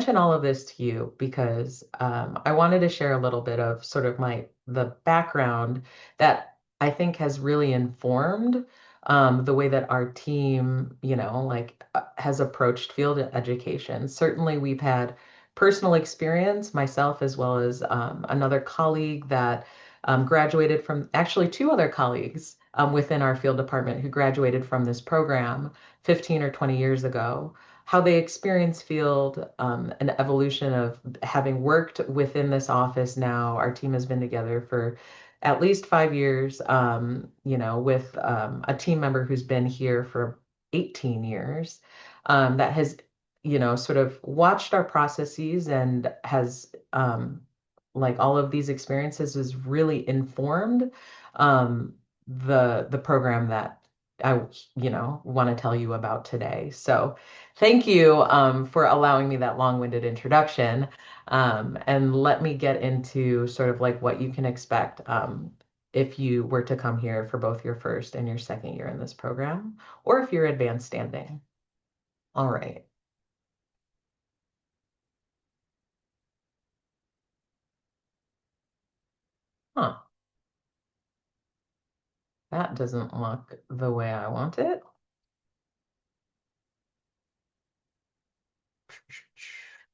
mention all of this to you because I wanted to share a little bit of sort of the background that I think has really informed the way that our team, has approached field education. Certainly, we've had personal experience, myself as well as another colleague that graduated from, actually two other colleagues within our field department who graduated from this program 15 or 20 years ago, how they experience field, an evolution of having worked within this office now. Our team has been together for at least 5 years, with a team member who's been here for 18 years, that has, sort of watched our processes and has, like all of these experiences, has really informed the program that I, want to tell you about today. So thank you for allowing me that long-winded introduction. And let me get into sort of like what you can expect if you were to come here for both your first and your second year in this program, or if you're advanced standing. All right. Huh. That doesn't look the way I want it.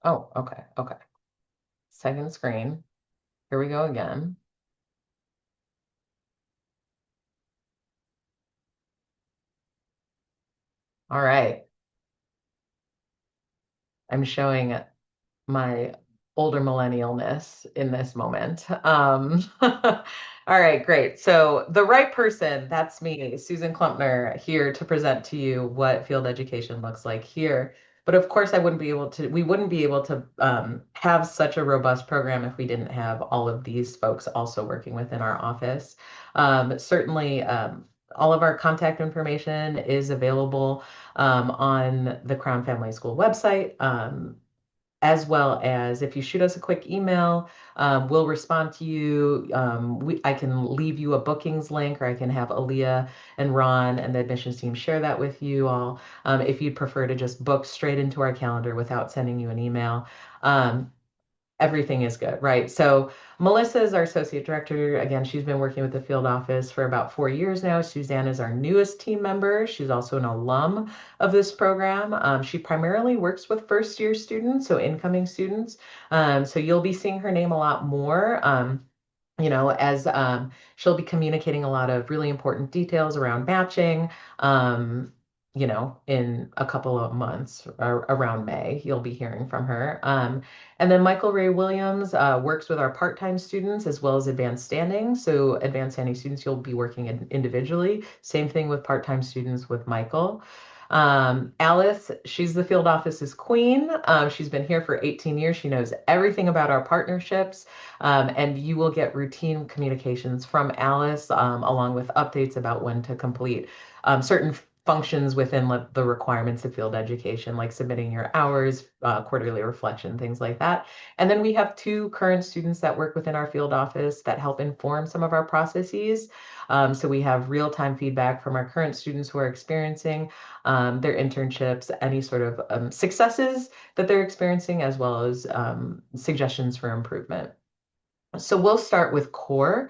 Oh, okay, okay. Second screen. Here we go again. All right. I'm showing my older millennialness in this moment. All right, great. So the right person, that's me, Susan Klumpner, here to present to you what field education looks like here. But of course, we wouldn't be able to have such a robust program if we didn't have all of these folks also working within our office. Certainly, all of our contact information is available on the Crown Family School website. As well as if you shoot us a quick email, we'll respond to you. I can leave you a bookings link, or I can have Aaliyah and Ron and the admissions team share that with you all if you'd prefer to just book straight into our calendar without sending you an email. Um, Everything is good, right? So Melissa is our associate director. Again, she's been working with the field office for about 4 years now. Suzanne is our newest team member. She's also an alum of this program. She primarily works with first year students, so incoming students. So you'll be seeing her name a lot more. As she'll be communicating a lot of really important details around matching. In a couple of months, around May, you'll be hearing from her. And then Michael Ray Williams works with our part-time students as well as advanced standing. So advanced standing students, you'll be working individually. Same thing with part-time students with Michael. Alice, she's the field office's queen. She's been here for 18 years. She knows everything about our partnerships, and you will get routine communications from Alice, along with updates about when to complete certain functions within the requirements of field education, like submitting your hours, quarterly reflection, things like that. And then we have two current students that work within our field office that help inform some of our processes. So we have real-time feedback from our current students who are experiencing their internships, any sort of successes that they're experiencing, as well as suggestions for improvement. So we'll start with core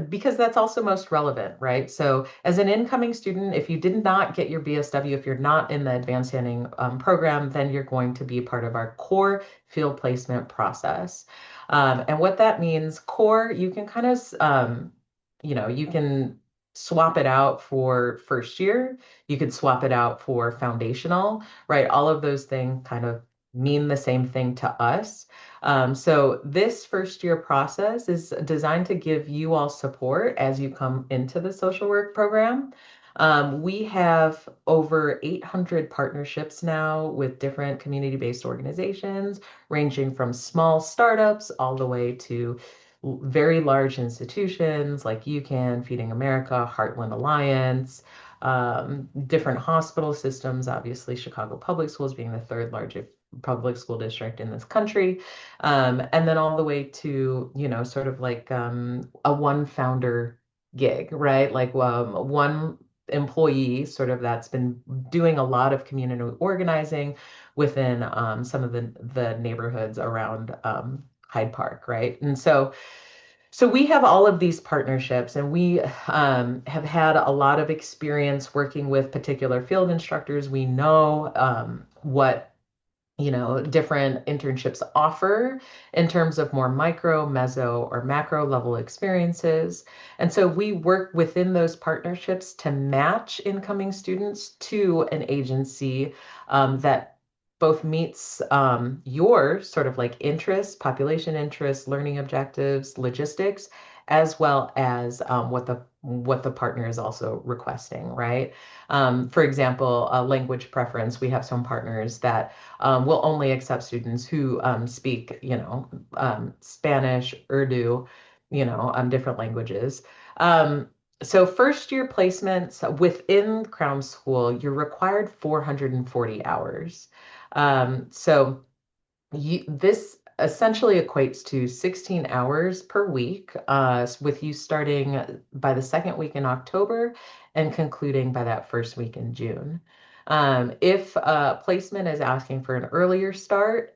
because that's also most relevant, right? So as an incoming student, if you did not get your BSW, if you're not in the advanced standing program, then you're going to be part of our core field placement process. And what that means, core, you can kind of, you can swap it out for first year. You could swap it out for foundational, right? All of those things kind of mean the same thing to us. So this first year process is designed to give you all support as you come into the social work program. We have over 800 partnerships now with different community-based organizations, ranging from small startups all the way to very large institutions like UCAN, Feeding America, Heartland Alliance, different hospital systems, obviously Chicago Public Schools being the third largest public school district in this country, and then all the way to, sort of like a one founder gig, right? Like one employee sort of that's been doing a lot of community organizing within some of the neighborhoods around Hyde Park, right? And so we have all of these partnerships, and we have had a lot of experience working with particular field instructors. We know what different internships offer in terms of more micro, meso, or macro level experiences. And so we work within those partnerships to match incoming students to an agency that both meets your sort of like interests, population interests, learning objectives, logistics, as well as what the partner is also requesting, right? For example, a language preference, we have some partners that will only accept students who speak, Spanish, Urdu, different languages. Um, so first year placements within Crown School, you're required 440 hours. So this essentially equates to 16 hours per week, with you starting by the second week in October and concluding by that first week in June. If placement is asking for an earlier start,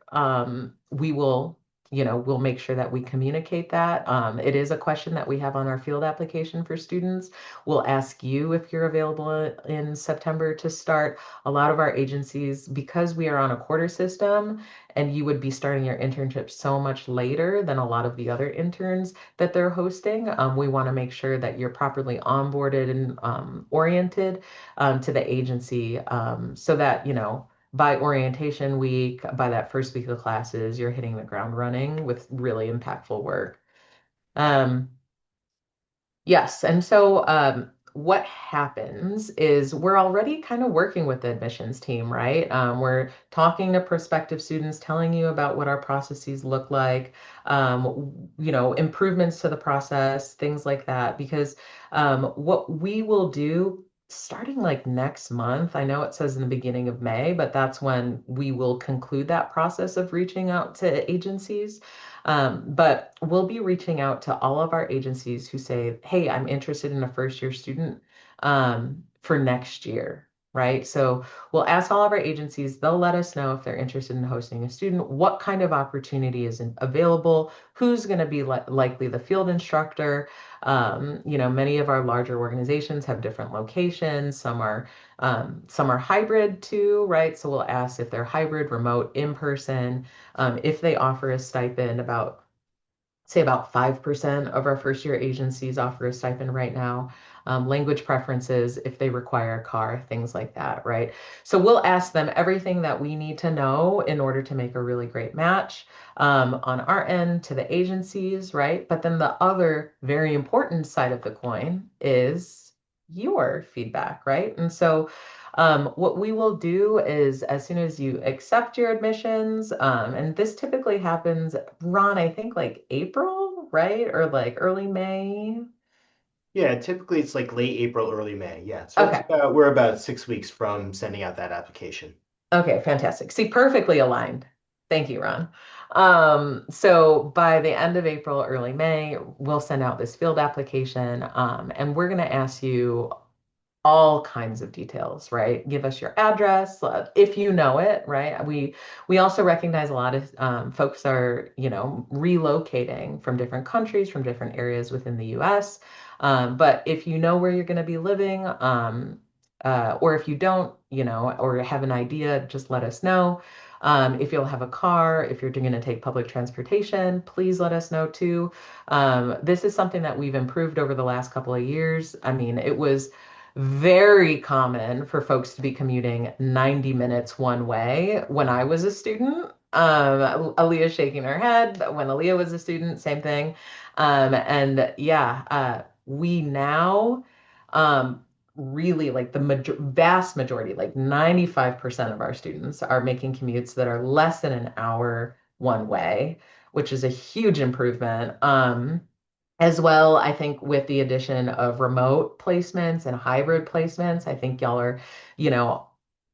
we'll make sure that we communicate that. It is a question that we have on our field application for students. We'll ask you if you're available in September to start. A lot of our agencies, because we are on a quarter system, and you would be starting your internship so much later than a lot of the other interns that they're hosting. We want to make sure that you're properly onboarded and oriented to the agency, so that, by orientation week, by that first week of classes, you're hitting the ground running with really impactful work. Um, Yes. And so what happens is we're already kind of working with the admissions team, right? We're talking to prospective students, telling you about what our processes look like, improvements to the process, things like that. Because what we will do starting like next month, I know it says in the beginning of May, but that's when we will conclude that process of reaching out to agencies. But we'll be reaching out to all of our agencies who say, hey, I'm interested in a first year student for next year, right? So we'll ask all of our agencies, they'll let us know if they're interested in hosting a student, what kind of opportunity is available, who's going to be likely the field instructor. Many of our larger organizations have different locations. Some are hybrid too, right? So we'll ask if they're hybrid, remote, in person, if they offer a stipend. About 5% of our first year agencies offer a stipend right now. Language preferences, if they require a car, things like that, right? So we'll ask them everything that we need to know in order to make a really great match on our end to the agencies, right? But then the other very important side of the coin is your feedback, right? And so what we will do is, as soon as you accept your admissions, and this typically happens, Ron, I think like April, right? Or like early May. Yeah, typically it's like late April, early May. Yeah. So Okay. we're about 6 weeks from sending out that application. Okay, fantastic. See, perfectly aligned. Thank you, Ron. So by the end of April, early May, we'll send out this field application, and we're going to ask you all kinds of details, right? Give us your address, if you know it, right? We also recognize a lot of folks are, relocating from different countries, from different areas within the U.S. But if you know where you're going to be living, or if you don't, or have an idea, just let us know. If you'll have a car, if you're going to take public transportation, please let us know too. This is something that we've improved over the last couple of years. I mean, it was very common for folks to be commuting 90 minutes one way when I was a student. Aaliyah's shaking her head. When Aaliyah was a student, same thing. And yeah, we now really like the vast majority, like 95% of our students are making commutes that are less than an hour one way, which is a huge improvement. As well, I think with the addition of remote placements and hybrid placements, I think y'all are, you know,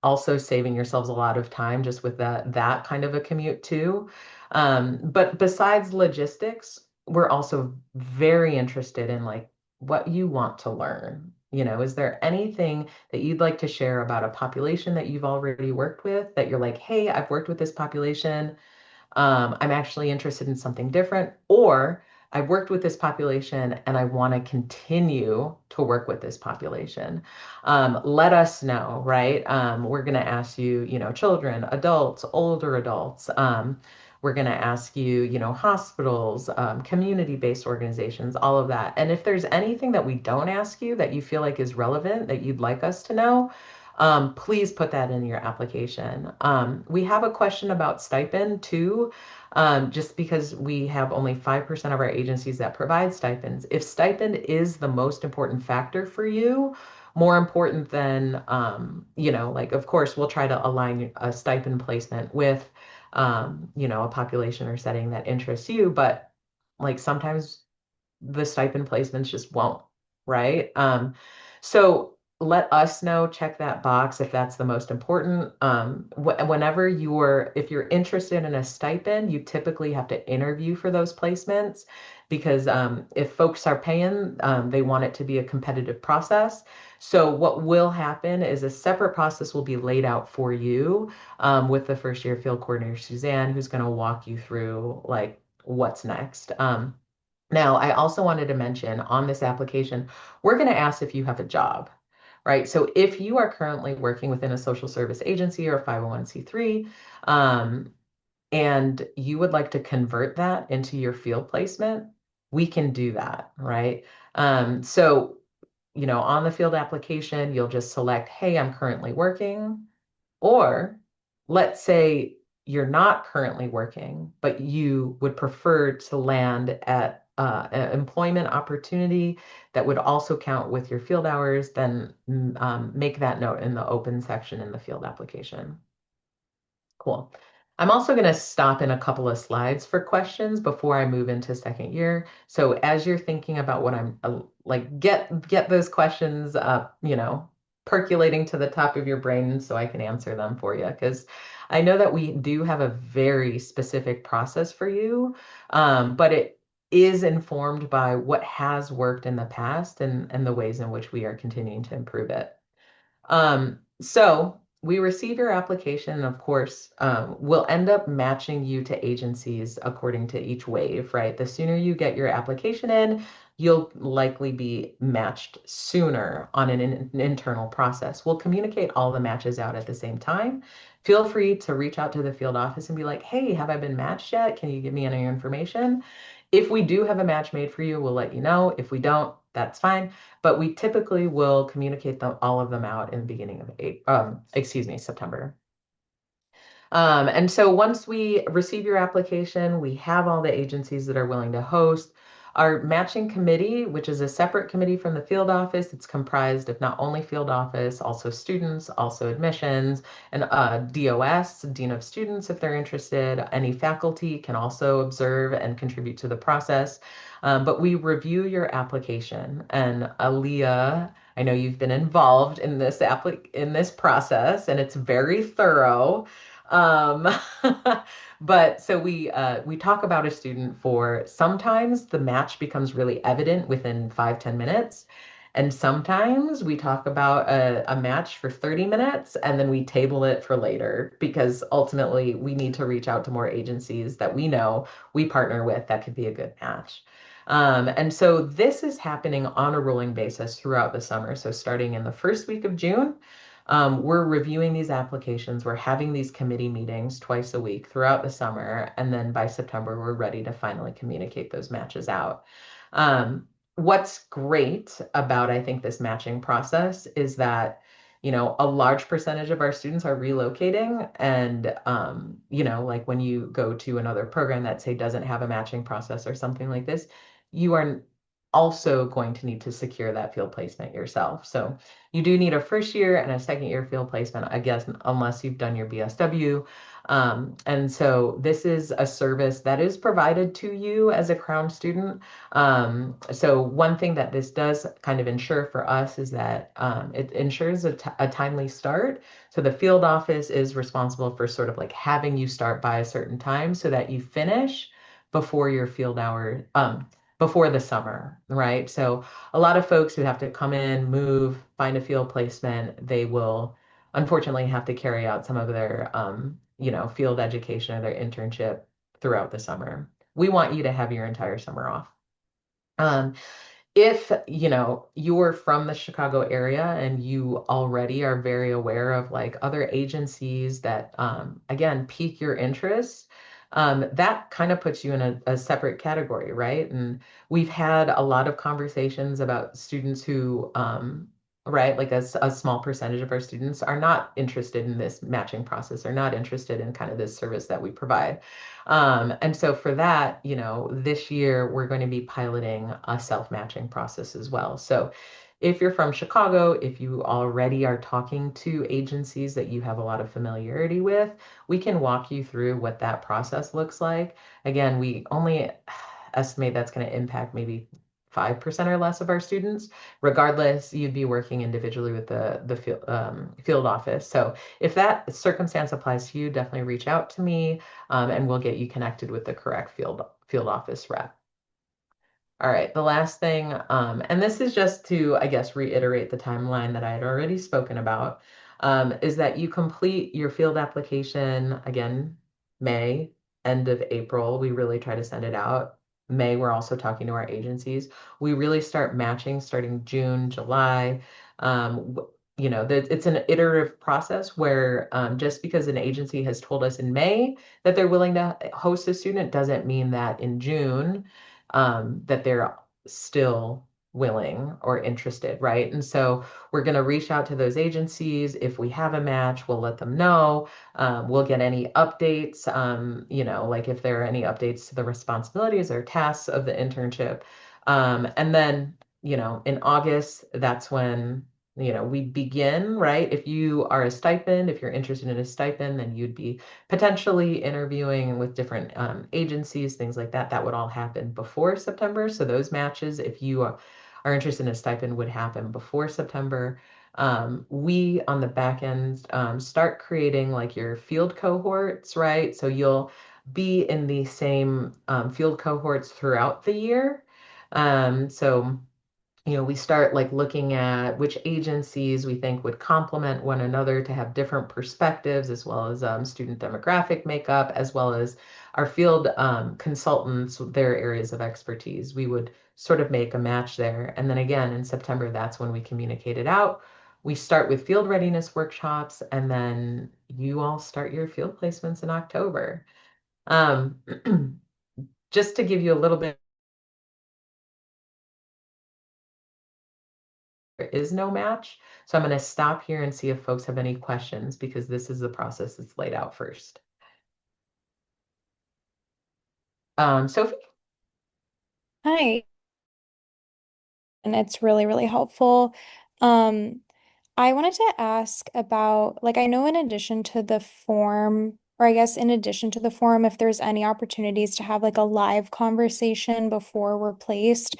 also saving yourselves a lot of time just with that kind of a commute too. But besides logistics, we're also very interested in like what you want to learn. Is there anything that you'd like to share about a population that you've already worked with that you're like, hey, I've worked with this population. I'm actually interested in something different, or I've worked with this population and I want to continue to work with this population. Let us know, right? We're going to ask you, children, adults, older adults. We're going to ask you, hospitals, community-based organizations, all of that. And if there's anything that we don't ask you that you feel like is relevant that you'd like us to know, please put that in your application. We have a question about stipend too, just because we have only 5% of our agencies that provide stipends. If stipend is the most important factor for you, more important than, like, of course, we'll try to align a stipend placement with, a population or setting that interests you, but like sometimes the stipend placements just won't, right? So let us know, check that box if that's the most important. Whenever if you're interested in a stipend, you typically have to interview for those placements because if folks are paying, they want it to be a competitive process. So what will happen is a separate process will be laid out for you with the first year field coordinator, Suzanne, who's going to walk you through like what's next. Now, I also wanted to mention on this application, we're going to ask if you have a job, right? So if you are currently working within a social service agency or a 501c3, and you would like to convert that into your field placement, we can do that, right? So, on the field application, you'll just select, hey, I'm currently working. Or let's say you're not currently working, but you would prefer to land at an employment opportunity that would also count with your field hours, then make that note in the open section in the field application. Cool. I'm also going to stop in a couple of slides for questions before I move into second year. So as you're thinking about what I'm like, get those questions up, percolating to the top of your brain so I can answer them for you. Because I know that we do have a very specific process for you, but it is informed by what has worked in the past and the ways in which we are continuing to improve it. So we receive your application, and of course, we'll end up matching you to agencies according to each wave, right? The sooner you get your application in, you'll likely be matched sooner on an internal process. We'll communicate all the matches out at the same time. Feel free to reach out to the field office and be like, hey, have I been matched yet? Can you give me any information? If we do have a match made for you, we'll let you know. If we don't, that's fine. But we typically will communicate all of them out in the beginning of September. And so once we receive your application, we have all the agencies that are willing to host. Our matching committee, which is a separate committee from the field office, it's comprised of not only field office, also students, also admissions, and DOS, Dean of Students, if they're interested. Any faculty can also observe and contribute to the process. But we review your application, and Aaliyah, I know you've been involved in in this process, and it's very thorough. Um, but so we talk about a student for sometimes the match becomes really evident within 5-10 minutes. And sometimes we talk about a match for 30 minutes and then we table it for later because ultimately we need to reach out to more agencies that we know we partner with that could be a good match. And so this is happening on a rolling basis throughout the summer. So starting in the first week of June, we're reviewing these applications. We're having these committee meetings twice a week throughout the summer. And then by September, we're ready to finally communicate those matches out. What's great about, I think, this matching process is that, a large percentage of our students are relocating. And, like when you go to another program that, say, doesn't have a matching process or something like this, you are also going to need to secure that field placement yourself. So you do need a first year and a second year field placement, I guess, unless you've done your BSW. And so this is a service that is provided to you as a Crown student. So one thing that this does kind of ensure for us is that it ensures a timely start. So the field office is responsible for sort of like having you start by a certain time so that you finish before your field hour, before the summer, right? So a lot of folks who have to come in, move, find a field placement, they will unfortunately have to carry out some of their, field education or their internship throughout the summer. We want you to have your entire summer off. Um, if you're from the Chicago area and you already are very aware of like other agencies that again pique your interest, that kind of puts you in a separate category, right? And we've had a lot of conversations about students who right, like a small percentage of our students are not interested in this matching process, are not interested in kind of this service that we provide. And so for that, this year we're going to be piloting a self-matching process as well. So if you're from Chicago, if you already are talking to agencies that you have a lot of familiarity with, we can walk you through what that process looks like. Again, we only estimate that's going to impact maybe 5% or less of our students. Regardless, you'd be working individually with the field office. So if that circumstance applies to you, definitely reach out to me, and we'll get you connected with the correct field office rep. All right, the last thing, and this is just to, I guess, reiterate the timeline that I had already spoken about, is that you complete your field application again, May, end of April. We really try to send it out. May, we're also talking to our agencies. We really start matching starting June, July. It's an iterative process where just because an agency has told us in May that they're willing to host a student doesn't mean that in June that they're still willing or interested, right? And so we're going to reach out to those agencies. If we have a match, we'll let them know. We'll get any updates, like if there are any updates to the responsibilities or tasks of the internship. And then, in August, that's when, we begin, right? If you are a stipend, if you're interested in a stipend, then you'd be potentially interviewing with different agencies, things like that. That would all happen before September. So those matches, if you are interested in a stipend, would happen before September. We on the back end start creating like your field cohorts, right? So you'll be in the same field cohorts throughout the year. So we start like looking at which agencies we think would complement one another to have different perspectives, as well as student demographic makeup, as well as our field consultants, their areas of expertise. We would sort of make a match there. And then again, in September, that's when we communicate it out. We start with field readiness workshops, and then you all start your field placements in October. Um, just to give you a little bit, there is no match. So I'm going to stop here and see if folks have any questions because this is the process that's laid out first. Sophie? Hi, and it's really, really helpful. Um, I wanted to ask about, like, I know in addition to the form, or I guess in addition to the form, if there's any opportunities to have like a live conversation before we're placed.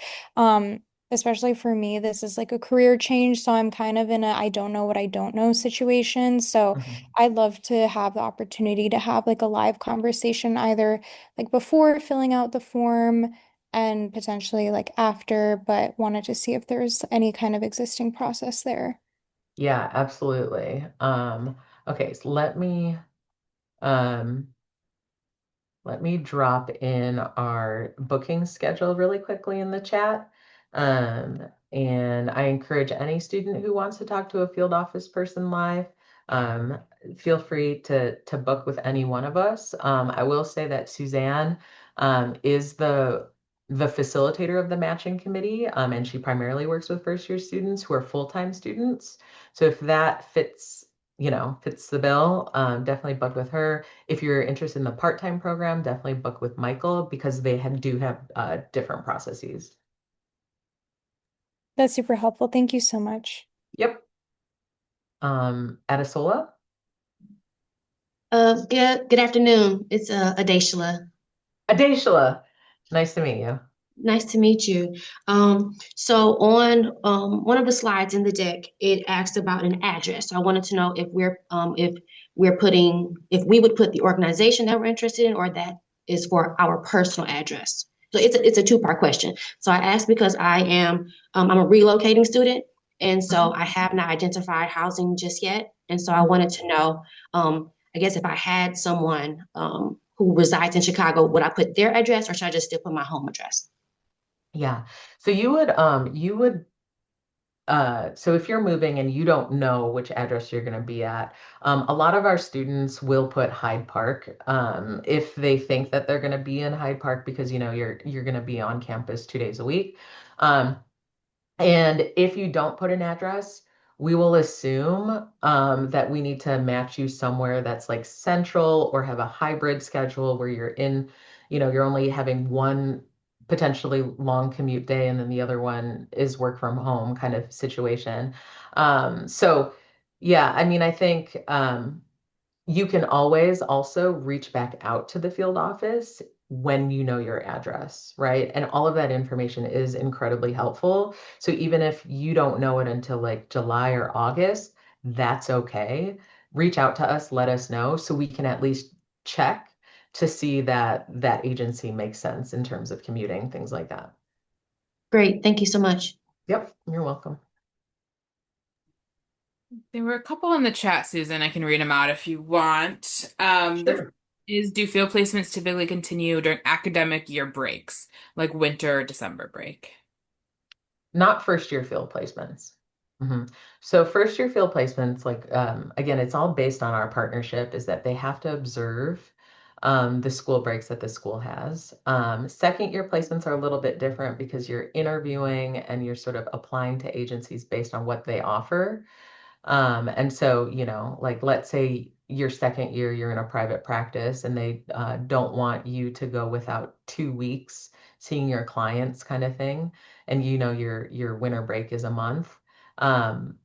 Especially for me, this is like a career change, so I'm kind of in a I don't know what I don't know situation. So Mhm. I'd love to have the opportunity to have like a live conversation either like before filling out the form and potentially like after, but wanted to see if there's any kind of existing process there. Yeah, absolutely. Okay, so um, let me drop in our booking schedule really quickly in the chat. And I encourage any student who wants to talk to a field office person live, um, feel free to book with any one of us. I will say that Suzanne is the facilitator of the matching committee, and she primarily works with first year students who are full-time students. So if that fits the bill, definitely book with her. If you're interested in the part-time program, definitely book with Michael because do have different processes. That's super helpful. Thank you so much. Yep. Adesola, Good afternoon. It's Adeshala. Adeshala, nice to meet you. Nice to meet you. So on one of the slides in the deck, it asked about an address. So I wanted to know if we would put the organization that we're interested in, or that is for our personal address. So it's a two-part question. So I asked because I'm a relocating student, and so Mhm. I have not identified housing just yet. And so I Mhm. wanted to know, I guess if I had someone who resides in Chicago, would I put their address or should I just still put my home address? Yeah. So you would so if you're moving and you don't know which address you're going to be at, a lot of our students will put Hyde Park if they think that they're going to be in Hyde Park because you're going to be on campus 2 days a week. Um, and if you don't put an address, we will assume that we need to match you somewhere that's like central or have a hybrid schedule where you're only having one potentially long commute day and then the other one is work from home kind of situation. So yeah, I mean, I think you can always also reach back out to the field office when you know your address, right? And all of that information is incredibly helpful. So even if you don't know it until like July or August, that's okay. Reach out to us, let us know so we can at least check to see that that agency makes sense in terms of commuting, things like that. Great, thank you so much. Yep, you're welcome. There were a couple in the chat, Susan. I can read them out if you want. The first Sure. is, do field placements typically continue during academic year breaks, like winter or December break? Not first year field placements. Mhm. So first year field placements, like again, it's all based on our partnership, is that they have to observe the school breaks that the school has. Second year placements are a little bit different because you're interviewing and you're sort of applying to agencies based on what they offer. And so, like let's say your second year, you're in a private practice and they don't want you to go without 2 weeks seeing your clients kind of thing. And your winter break is a month. Um,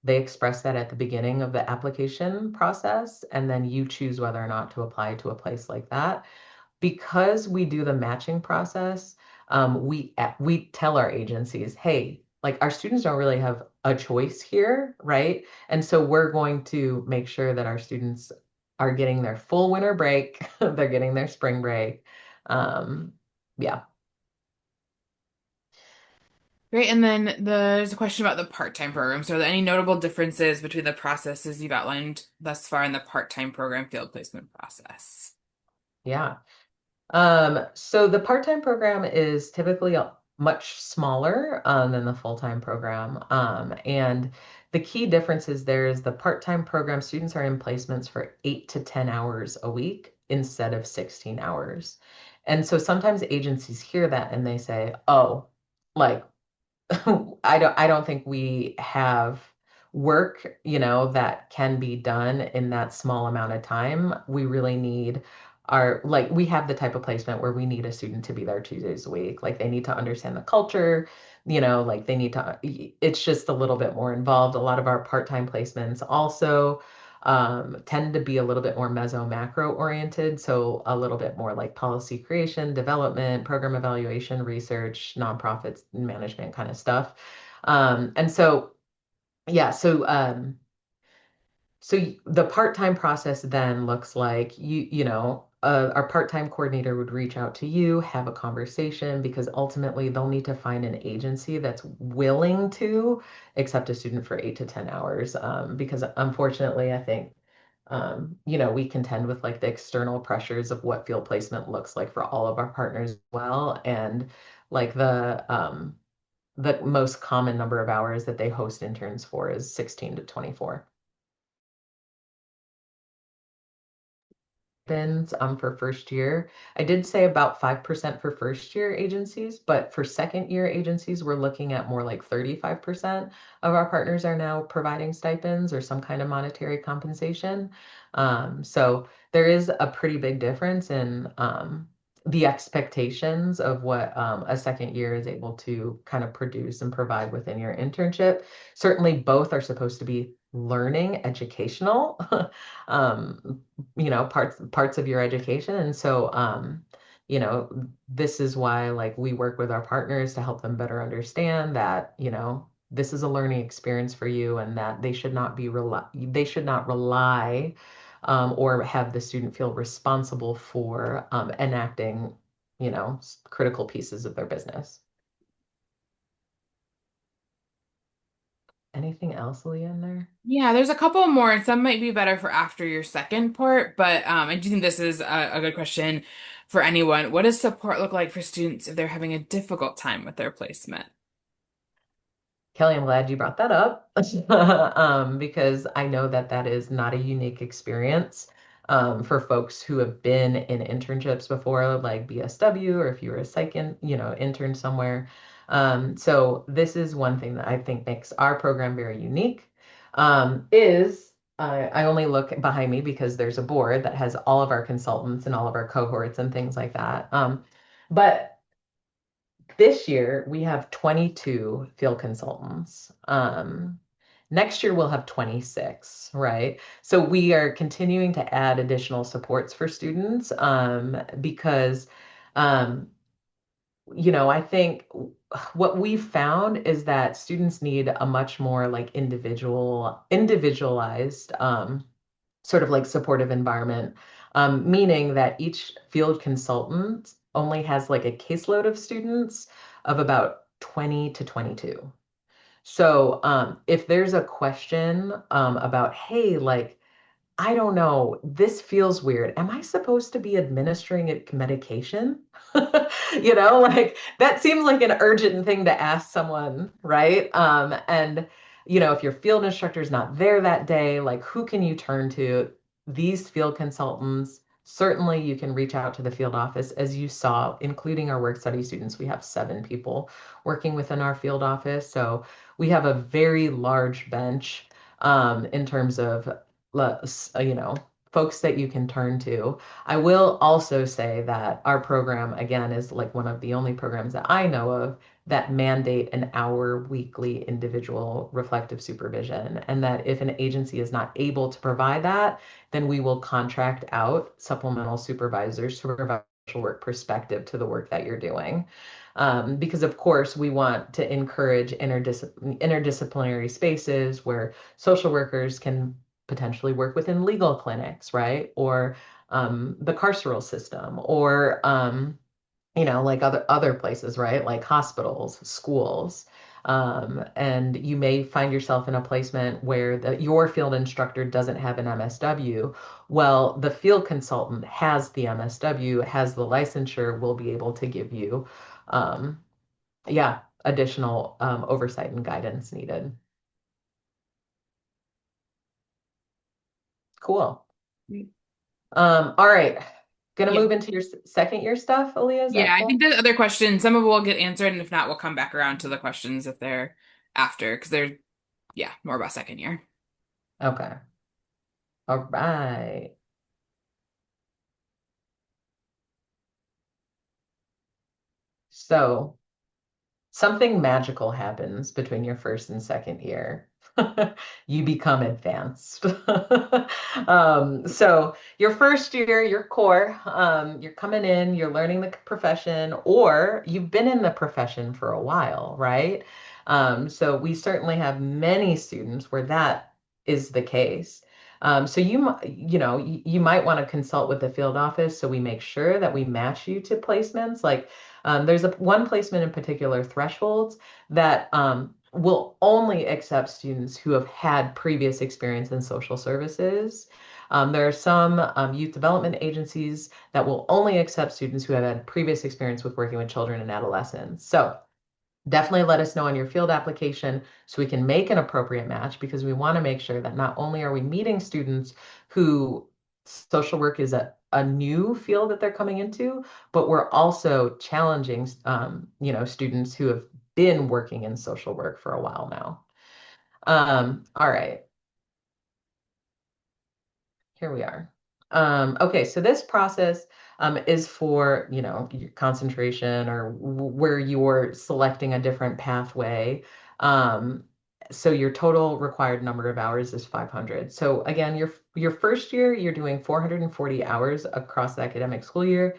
they express that at the beginning of the application process, and then you choose whether or not to apply to a place like that because we do the matching process, we tell our agencies, hey, like our students don't really have a choice here, right? And so we're going to make sure that our students are getting their full winter break, they're getting their spring break. Um, yeah. Great. And then there's a question about the part-time program. So are there any notable differences between the processes you've outlined thus far in the part-time program field placement process? Yeah. So the part-time program is typically much smaller than the full-time program. And the key differences there is the part-time program students are in placements for 8 to 10 hours a week instead of 16 hours. And so sometimes agencies hear that and they say, oh, like I don't think we have work, that can be done in that small amount of time. We really need we have the type of placement where we need a student to be there 2 days a week. Like they need to understand the culture, like they need to, it's just a little bit more involved. A lot of our part-time placements also tend to be a little bit more meso macro oriented. So a little bit more like policy creation, development, program evaluation, research, nonprofits, management kind of stuff. And so, yeah, so the part-time process then looks like our part-time coordinator would reach out to you, have a conversation because ultimately they'll need to find an agency that's willing to accept a student for 8 to 10 hours. Because unfortunately, I think we contend with like the external pressures of what field placement looks like for all of our partners as well, and like the most common number of hours that they host interns for is 16 to 24. For first year. I did say about 5% for first year agencies, but for second year agencies, we're looking at more like 35% of our partners are now providing stipends or some kind of monetary compensation. So there is a pretty big difference in the expectations of what a second year is able to kind of produce and provide within your internship. Certainly, both are supposed to be learning, educational. um, parts of your education. And so this is why like we work with our partners to help them better understand that this is a learning experience for you and that they should not rely or have the student feel responsible for enacting, critical pieces of their business. Anything else, Leah, in there? Yeah, there's a couple more, and some might be better for after your second part, but I do think this is a good question for anyone. What does support look like for students if they're having a difficult time with their placement? Kelly, I'm glad you brought that up because I know that that is not a unique experience for folks who have been in internships before, like BSW, or if you were a intern somewhere. So this is one thing that I think makes our program very unique. Is I only look behind me because there's a board that has all of our consultants and all of our cohorts and things like that. But this year we have 22 field consultants. Next year we'll have 26, right? So we are continuing to add additional supports for students because, um, I think what we've found is that students need a much more like individualized sort of like supportive environment, meaning that each field consultant only has like a caseload of students of about 20 to 22. So if there's a question about, hey, like, I don't know. This feels weird. Am I supposed to be administering it medication? Like that seems like an urgent thing to ask someone, right? And if your field instructor is not there that day, like who can you turn to? These field consultants, certainly you can reach out to the field office. As you saw, including our work study students, we have 7 people working within our field office. So we have a very large bench in terms of folks that you can turn to. I will also say that our program, again, is like one of the only programs that I know of that mandate an hour weekly individual reflective supervision. And that if an agency is not able to provide that, then we will contract out supplemental supervisors to provide social work perspective to the work that you're doing. Because of course we want to encourage interdisciplinary spaces where social workers can potentially work within legal clinics, right? Or the carceral system, or like other places, right? Like hospitals, schools. And you may find yourself in a placement where your field instructor doesn't have an MSW. Well, the field consultant has the MSW, has the licensure, will be able to give you, um, yeah, additional oversight and guidance needed. Cool. All right. Gonna Yeah. move into your second year stuff, Aaliyah, is Yeah, that I cool? think the other questions, some of it will get answered, and if not, we'll come back around to the questions if they're after, because they're, yeah, more about second year. Okay. All right. So something magical happens between your first and second year. You become advanced. So your first year, your core, you're coming in, you're learning the profession, or you've been in the profession for a while, right? So we certainly have many students where that is the case. So you might want to consult with the field office so we make sure that we match you to placements. Like there's one placement in particular, Thresholds, that will only accept students who have had previous experience in social services. There are some youth development agencies that will only accept students who have had previous experience with working with children and adolescents. So definitely let us know on your field application so we can make an appropriate match, because we want to make sure that not only are we meeting students who social work is a new field that they're coming into, but we're also challenging students who have been working in social work for a while now. All right, here we are. Okay, so this process is for, your concentration, or where you're selecting a different pathway. Um, so your total required number of hours is 500. So again, your first year, you're doing 440 hours across the academic school year.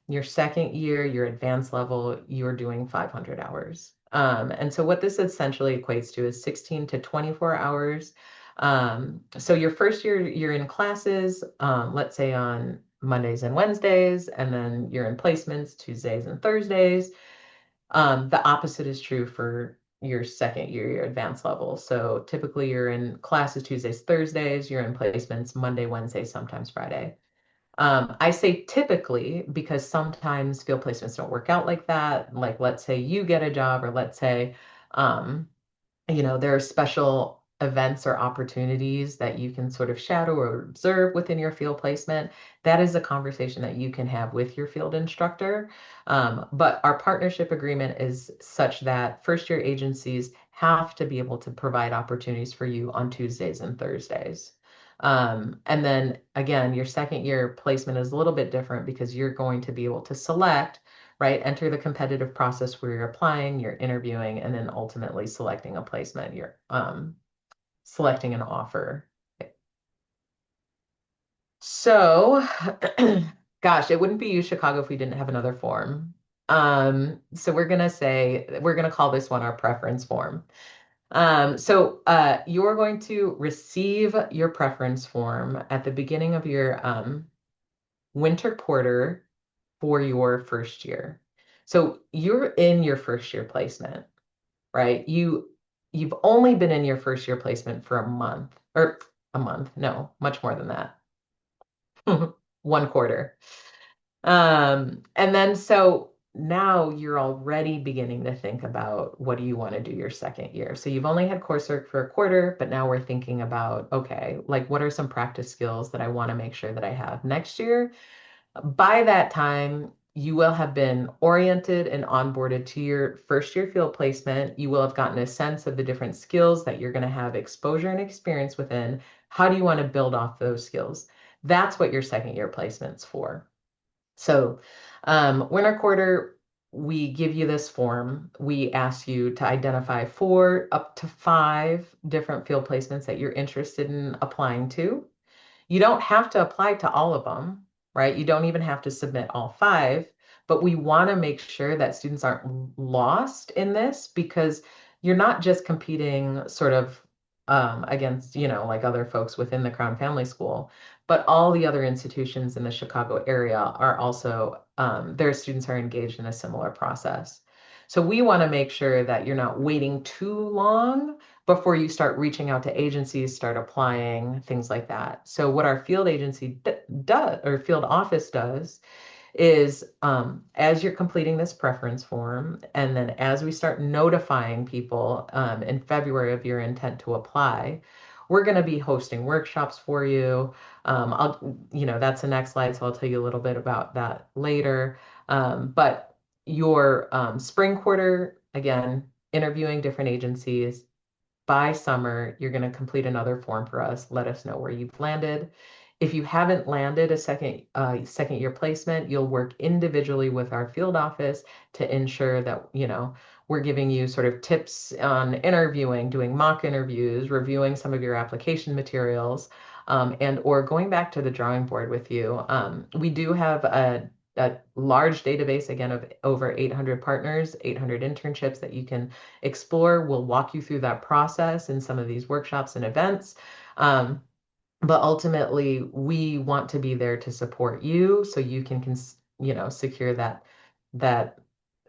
Your second year, your advanced level, you're doing 500 hours. And so what this essentially equates to is 16 to 24 hours So your first year, you're in classes, let's say on Mondays and Wednesdays, and then you're in placements Tuesdays and Thursdays. The opposite is true for your second year, your advanced level. So typically you're in classes Tuesdays, Thursdays, you're in placements Monday, Wednesday, sometimes Friday. I say typically because sometimes field placements don't work out like that. Like, let's say you get a job, or let's say, um, there are special events or opportunities that you can sort of shadow or observe within your field placement. That is a conversation that you can have with your field instructor. But our partnership agreement is such that first year agencies have to be able to provide opportunities for you on Tuesdays and Thursdays. And then again, your second year placement is a little bit different because you're going to be able to select, right? Enter the competitive process where you're applying, you're interviewing, and then ultimately selecting a placement. You're selecting an offer. So, gosh, it wouldn't be U Chicago if we didn't have another form. So we're gonna call this one our preference form. You're going to receive your preference form at the beginning of your winter quarter for your first year. So you're in your first year placement, right? You've only been in your first year placement for a month, or a month, no, much more than that. One quarter. And then so now you're already beginning to think about what do you want to do your second year. So you've only had coursework for a quarter, but now we're thinking about, okay, like what are some practice skills that I want to make sure that I have next year? By that time, you will have been oriented and onboarded to your first year field placement. You will have gotten a sense of the different skills that you're going to have exposure and experience within. How do you want to build off those skills? That's what your second year placement's for. So, winter quarter, we give you this form. We ask you to identify 4 up to 5 different field placements that you're interested in applying to. You don't have to apply to all of them, right? You don't even have to submit all 5, but we want to make sure that students aren't lost in this because you're not just competing sort of against, like other folks within the Crown Family School, but all the other institutions in the Chicago area are also, their students are engaged in a similar process. So we want to make sure that you're not waiting too long before you start reaching out to agencies, start applying, things like that. So what our field agency does, or field office does, is as you're completing this preference form, and then as we start notifying people in February of your intent to apply, we're going to be hosting workshops for you. That's the next slide, so I'll tell you a little bit about that later. But your spring quarter, again, interviewing different agencies, by summer, you're going to complete another form for us. Let us know where you've landed. If you haven't landed a second year placement, you'll work individually with our field office to ensure that, we're giving you sort of tips on interviewing, doing mock interviews, reviewing some of your application materials, and or going back to the drawing board with you. We do have a large database, again, of over 800 partners, 800 internships that you can explore. We'll walk you through that process in some of these workshops and events. But ultimately, we want to be there to support you so you can, secure that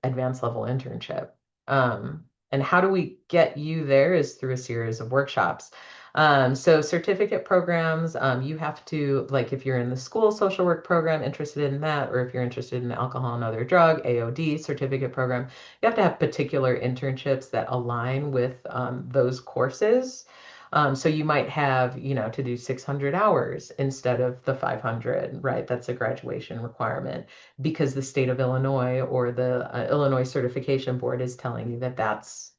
advanced level internship. And how do we get you there is through a series of workshops. So certificate programs, you have to, like if you're in the school social work program, interested in that, or if you're interested in alcohol and other drug, AOD certificate program, you have to have particular internships that align with those courses. So you might have, to do 600 hours instead of the 500, right? That's a graduation requirement because the state of Illinois or the Illinois Certification Board is telling you that that's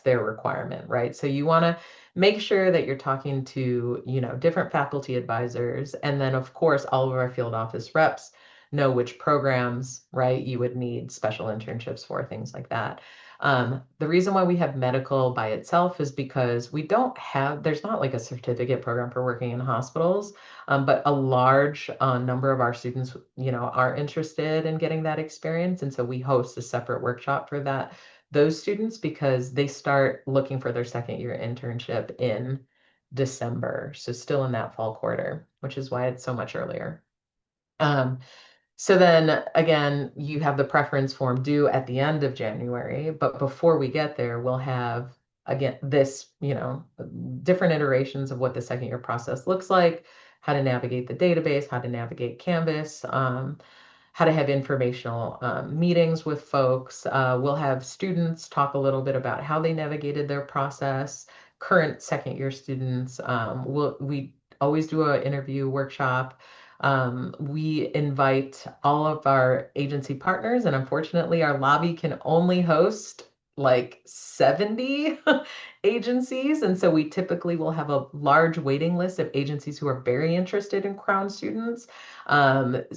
their requirement, right? So you want to make sure that you're talking to, different faculty advisors. And then, of course, all of our field office reps know which programs, right, you would need special internships for, things like that. The reason why we have medical by itself is because there's not like a certificate program for working in hospitals, but a large number of our students, are interested in getting that experience. And so we host a separate workshop for those students because they start looking for their second year internship in December. So still in that fall quarter, which is why it's so much earlier. Um, so then again, you have the preference form due at the end of January, but before we get there, we'll have again this, different iterations of what the second year process looks like, how to navigate the database, how to navigate Canvas, how to have informational meetings with folks. We'll have students talk a little bit about how they navigated their process. Current second year students, we always do an interview workshop. We invite all of our agency partners, and unfortunately, our lobby can only host like 70 agencies. And so we typically will have a large waiting list of agencies who are very interested in Crown students.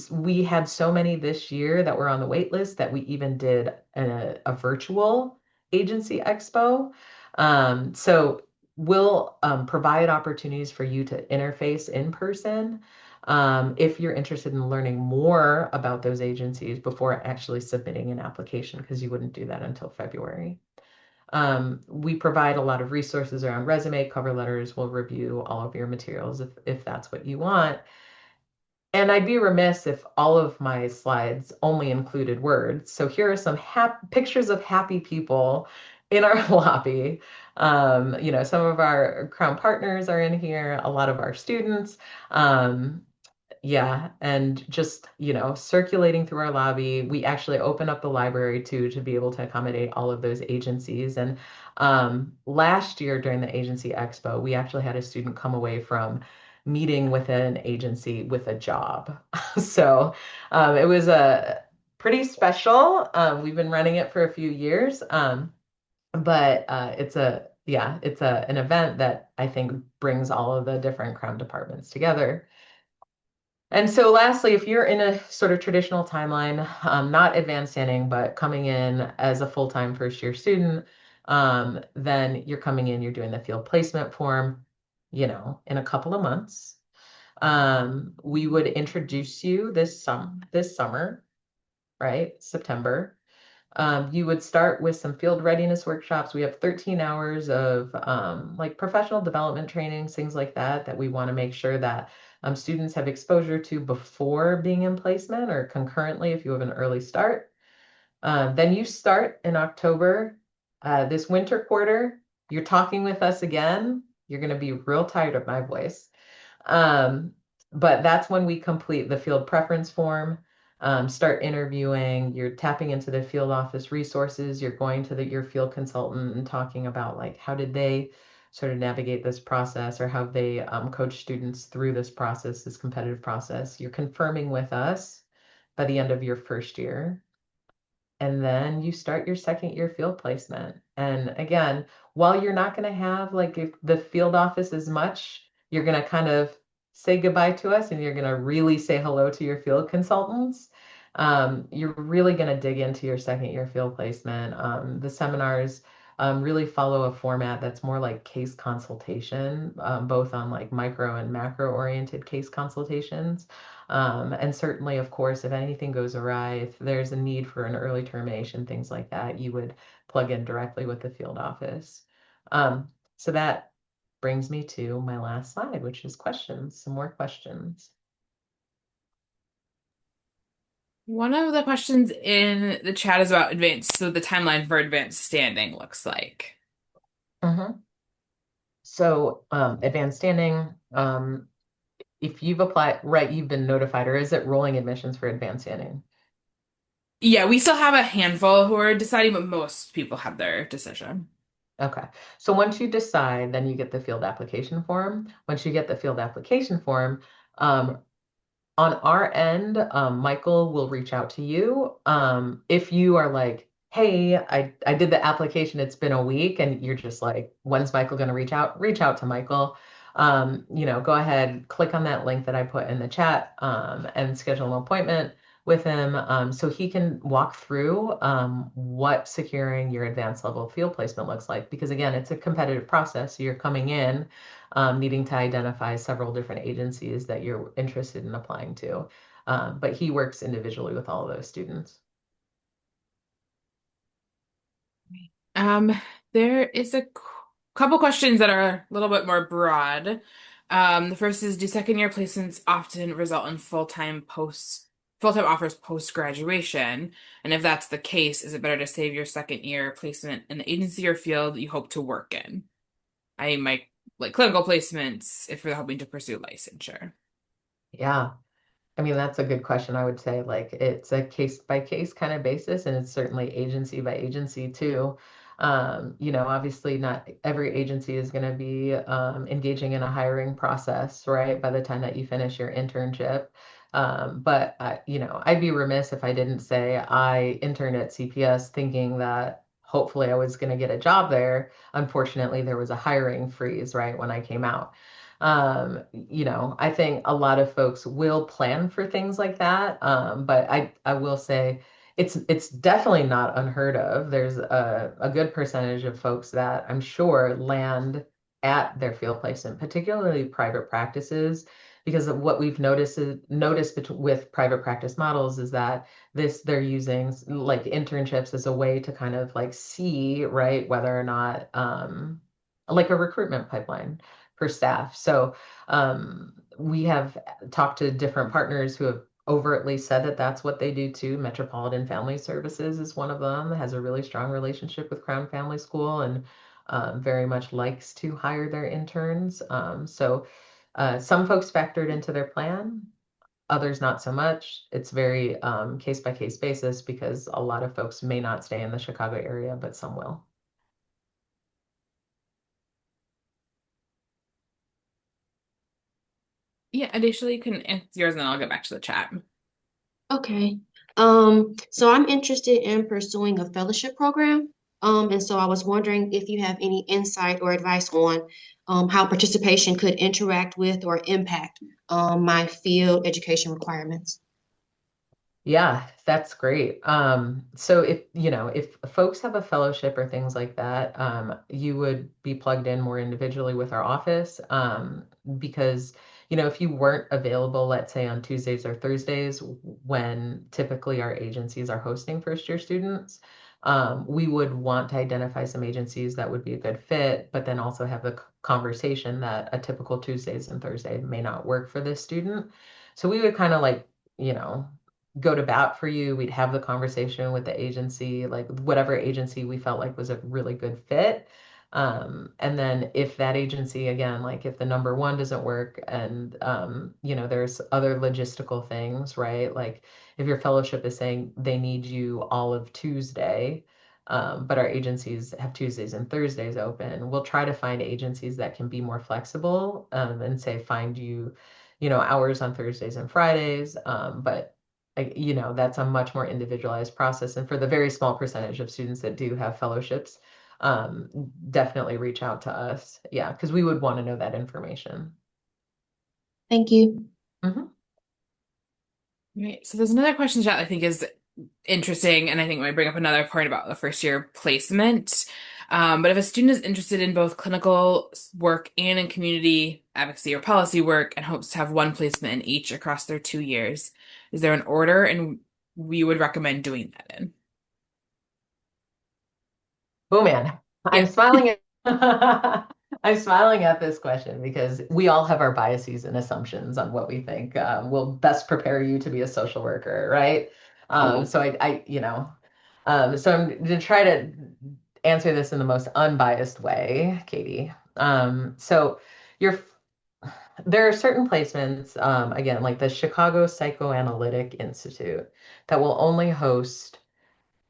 We had so many this year that were on the wait list that we even did a virtual agency expo. So we'll provide opportunities for you to interface in person. If you're interested in learning more about those agencies before actually submitting an application, because you wouldn't do that until February. We provide a lot of resources around resume, cover letters. We'll review all of your materials if that's what you want. And I'd be remiss if all of my slides only included words. So here are some pictures of happy people in our lobby. Some of our Crown partners are in here, a lot of our students. Yeah, and just, circulating through our lobby, we actually open up the library too to be able to accommodate all of those agencies. And last year during the agency expo, we actually had a student come away from meeting with an agency with a job. So it was a pretty special. We've been running it for a few years, but it's an event that I think brings all of the different Crown departments together. And so lastly, if you're in a sort of traditional timeline, not advanced standing, but coming in as a full-time first year student, then you're coming in, you're doing the field placement form, in a couple of months. We would introduce you this summer, right? September. You would start with some field readiness workshops. We have 13 hours of like professional development trainings, things like that we want to make sure that students have exposure to before being in placement or concurrently if you have an early start. Then you start in October. This winter quarter, you're talking with us again. You're going to be real tired of my voice. Um, but that's when we complete the field preference form, start interviewing, you're tapping into the field office resources, you're going to your field consultant and talking about like how did they sort of navigate this process or how they coach students through this process, this competitive process. You're confirming with us by the end of your first year. And then you start your second year field placement. And again, while you're not going to have like if the field office as much, you're going to kind of say goodbye to us and you're going to really say hello to your field consultants. You're really going to dig into your second year field placement. The seminars really follow a format that's more like case consultation, both on like micro and macro oriented case consultations. And certainly, of course, if anything goes awry, if there's a need for an early termination, things like that, you would plug in directly with the field office. So that brings me to my last slide, which is questions, some more questions. One of the questions in the chat is about advanced, so the timeline for advanced standing looks like. So advanced standing, if you've applied, right, you've been notified, or is it rolling admissions for advanced standing? Yeah, we still have a handful who are deciding, but most people have their decision. Okay. So once you decide, then you get the field application form. Once you get the field application form, on our end, Michael will reach out to you. If you are like, hey, I did the application, it's been a week, and you're just like, when's Michael going to reach out? Reach out to Michael. Go ahead, click on that link that I put in the chat, and schedule an appointment with him, so he can walk through what securing your advanced level field placement looks like. Because again, it's a competitive process. So you're coming in needing to identify several different agencies that you're interested in applying to. But he works individually with all of those students. Um, there is a couple questions that are a little bit more broad. The first is, do second year placements often result in full-time offers post graduation? And if that's the case, is it better to save your second year placement in the agency or field you hope to work in? I might like clinical placements if you're hoping to pursue licensure. Yeah. I mean, that's a good question. I would say like it's a case by case kind of basis, and it's certainly agency by agency too. Obviously not every agency is going to be engaging in a hiring process, right, by the time that you finish your internship. But I'd be remiss if I didn't say I interned at CPS thinking that hopefully I was going to get a job there. Unfortunately, there was a hiring freeze right when I came out. I think a lot of folks will plan for things like that. But I will say it's definitely not unheard of. There's a good percentage of folks that I'm sure land at their field placement, particularly private practices, because of what we've with private practice models is that they're using like internships as a way to kind of like see, right, whether or not like a recruitment pipeline for staff. So we have talked to different partners who have overtly said that that's what they do too. Metropolitan Family Services is one of them, has a really strong relationship with Crown Family School and very much likes to hire their interns. Some folks factored into their plan, others not so much. It's very case by case basis because a lot of folks may not stay in the Chicago area, but some will. Yeah, additionally, you can answer yours and then I'll get back to the chat. Okay. So I'm interested in pursuing a fellowship program. And so I was wondering if you have any insight or advice on how participation could interact with or impact my field education requirements. Yeah, that's great. So if folks have a fellowship or things like that, you would be plugged in more individually with our office, because, if you weren't available, let's say on Tuesdays or Thursdays, when typically our agencies are hosting first year students, we would want to identify some agencies that would be a good fit, but then also have the conversation that a typical Tuesdays and Thursday may not work for this student. So we would kind of like, you know, go to bat for you. We'd have the conversation with the agency, like whatever agency we felt like was a really good fit. And then if that agency, again, like if the number one doesn't work and, there's other logistical things, right? Like if your fellowship is saying they need you all of Tuesday, but our agencies have Tuesdays and Thursdays open, we'll try to find agencies that can be more flexible, and say, find you, hours on Thursdays and Fridays. But that's a much more individualized process. And for the very small percentage of students that do have fellowships, definitely reach out to us. Yeah, because we would want to know that information. Thank you. Mhm. Right. So there's another question that I think is interesting, and I think might bring up another point about the first year placement. But if a student is interested in both clinical work and in community advocacy or policy work and hopes to have one placement in each across their 2 years, is there an order and we would recommend doing that in? Oh man, I'm Yeah. smiling at I'm smiling at this question because we all have our biases and assumptions on what we think will best prepare you to be a social worker, right? So I'm going to try to answer this in the most unbiased way, Katie. So you're there are certain placements, again, like the Chicago Psychoanalytic Institute, that will only host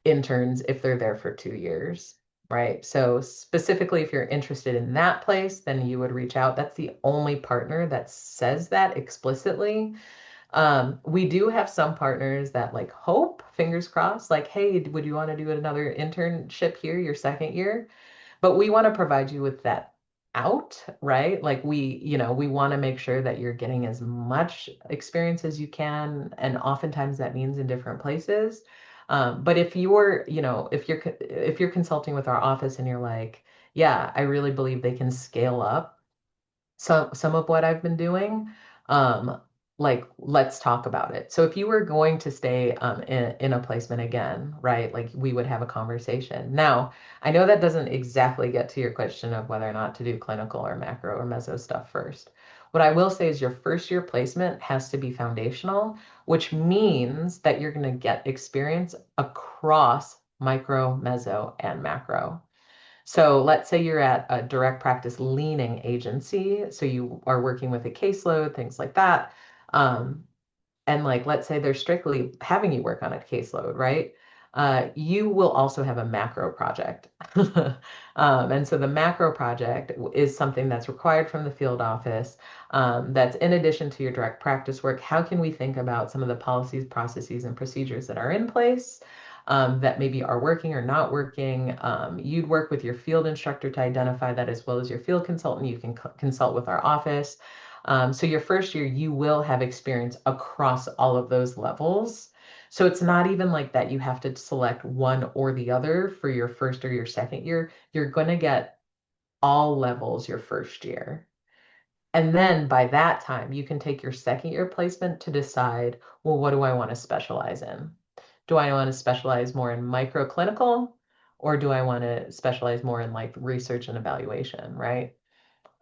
interns if they're there for 2 years, right? So specifically, if you're interested in that place, then you would reach out. That's the only partner that says that explicitly. We do have some partners that like hope, fingers crossed, like, hey, would you want to do another internship here, your second year? But we want to provide you with that out, right? Like we want to make sure that you're getting as much experience as you can, and oftentimes that means in different places. But if you're consulting with our office and you're like, yeah, I really believe they can scale up some of what I've been doing. Um, like let's talk about it. So if you were going to stay in a placement again, right, like we would have a conversation. Now, I know that doesn't exactly get to your question of whether or not to do clinical or macro or meso stuff first. What I will say is your first year placement has to be foundational, which means that you're going to get experience across micro, meso, and macro. So let's say you're at a direct practice leaning agency. So you are working with a caseload, things like that. Um, and like, let's say they're strictly having you work on a caseload, right? You will also have a macro project. And so the macro project is something that's required from the field office. That's in addition to your direct practice work. How can we think about some of the policies, processes, and procedures that are in place? That maybe are working or not working. You'd work with your field instructor to identify that as well as your field consultant. You can consult with our office. So your first year, you will have experience across all of those levels. So it's not even like that you have to select one or the other for your first or your second year. You're going to get all levels your first year. And then by that time, you can take your second year placement to decide, well, what do I want to specialize in? Do I want to specialize more in microclinical or do I want to specialize more in like research and evaluation, right?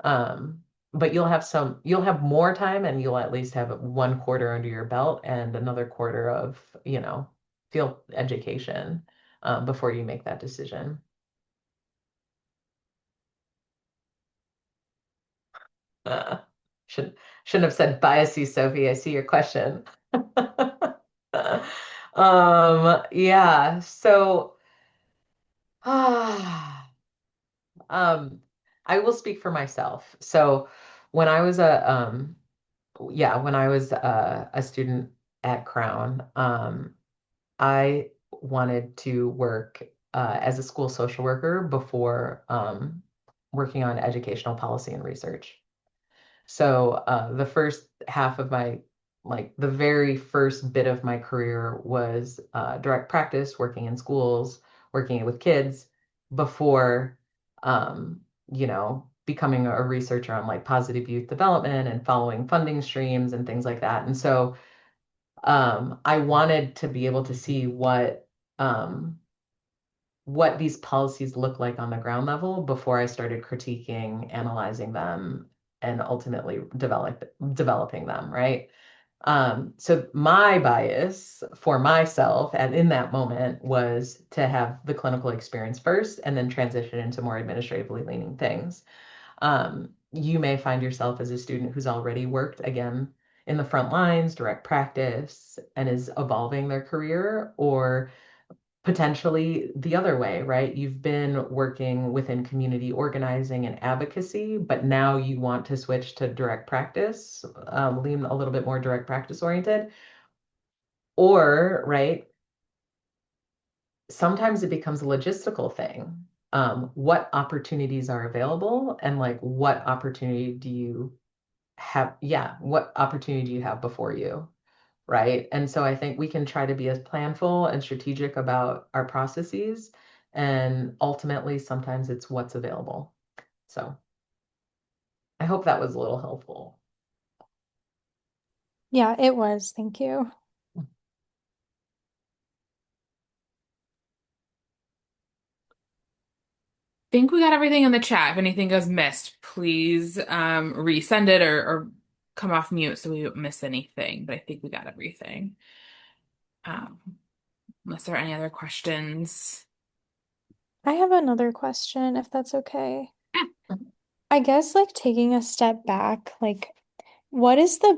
Um, but you'll have more time and you'll at least have 1 quarter under your belt and another quarter of, field education, before you make that decision. Uh, should, shouldn't have said biases, Sophie. I see your question. Yeah, so, ah, um, I will speak for myself. So when I was when I was a student at Crown, I wanted to work as a school social worker before working on educational policy and research. So the first half of the very first bit of my career was direct practice, working in schools, working with kids before, becoming a researcher on like positive youth development and following funding streams and things like that. And so I wanted to be able to see um, what these policies look like on the ground level before I started critiquing, analyzing them, and ultimately developing them, right? So my bias for myself and in that moment was to have the clinical experience first and then transition into more administratively leaning things. You may find yourself as a student who's already worked again in the front lines, direct practice, and is evolving their career, or potentially the other way, right? You've been working within community organizing and advocacy, but now you want to switch to direct practice, lean a little bit more direct practice oriented. Or, right, sometimes it becomes a logistical thing. What opportunities are available and like what opportunity do you have? Yeah, what opportunity do you have before you? Right? And so I think we can try to be as planful and strategic about our processes. And ultimately, sometimes it's what's available. So I hope that was a little helpful. Yeah, it was. Thank you. Think we got everything in the chat. If anything goes missed, please resend it or come off mute so we don't miss anything. But I think we got everything. Um, unless there are any other questions. I have another question, if that's okay. I guess like taking a step back, like what is the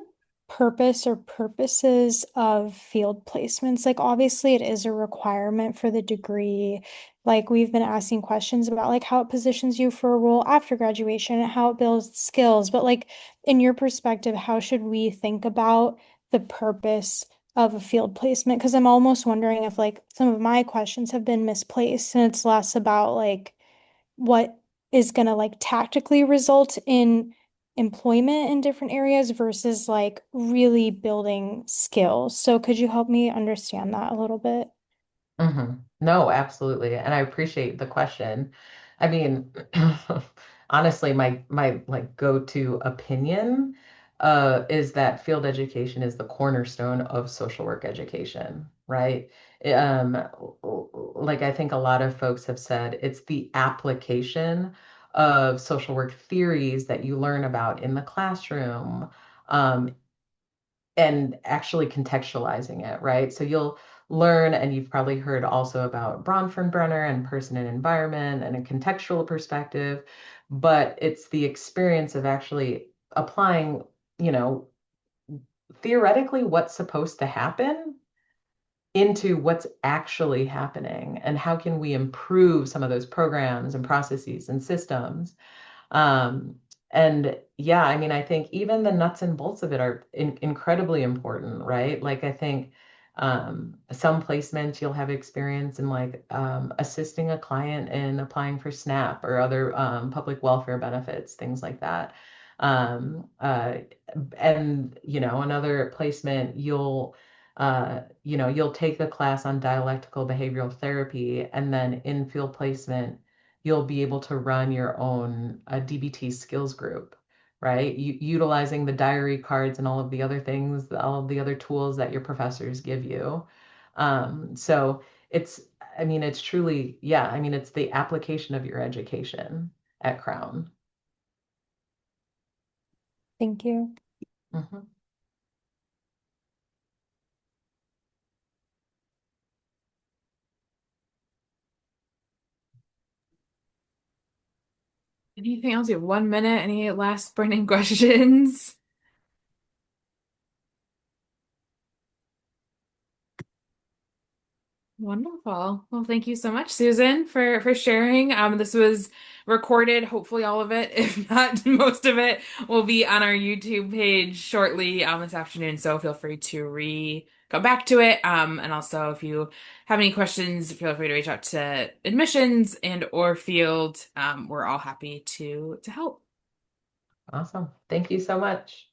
purpose or purposes of field placements? Like obviously it is a requirement for the degree. Like we've been asking questions about like how it positions you for a role after graduation and how it builds skills. But like in your perspective, how should we think about the purpose of a field placement? Because I'm almost wondering if like some of my questions have been misplaced and it's less about like what is going to like tactically result in employment in different areas versus like really building skills. So could you help me understand that a little bit? No, absolutely. And I appreciate the question. I mean, honestly, my like go-to opinion is that field education is the cornerstone of social work education, right? Um, like I think a lot of folks have said, it's the application of social work theories that you learn about in the classroom, um, and actually contextualizing it, right? So you'll learn, and you've probably heard also about Bronfenbrenner and person and environment and a contextual perspective, but it's the experience of actually applying, you know, theoretically what's supposed to happen into what's actually happening and how can we improve some of those programs and processes and systems. um, and yeah, I mean, I think even the nuts and bolts of it are incredibly important, right? Like, I think some placements you'll have experience in like assisting a client in applying for SNAP or other public welfare benefits, things like that. Um, uh, and another placement you'll take the class on dialectical behavioral therapy, and then in field placement you'll be able to run your own DBT skills group, right? Utilizing the diary cards and all of the other things, all of the other tools that your professors give you. So it's, I mean, it's truly, yeah, I mean, it's the application of your education at Crown. Thank you. Mhm. Anything else? You have 1 minute. Any last burning questions? Wonderful. Well, thank you so much, Susan, for sharing. This was recorded. Hopefully, all of it, if not most of it, will be on our YouTube page shortly this afternoon. So feel free to come back to it. And also, if you have any questions, feel free to reach out to admissions and or field. We're all happy to help. Awesome. Thank you so much.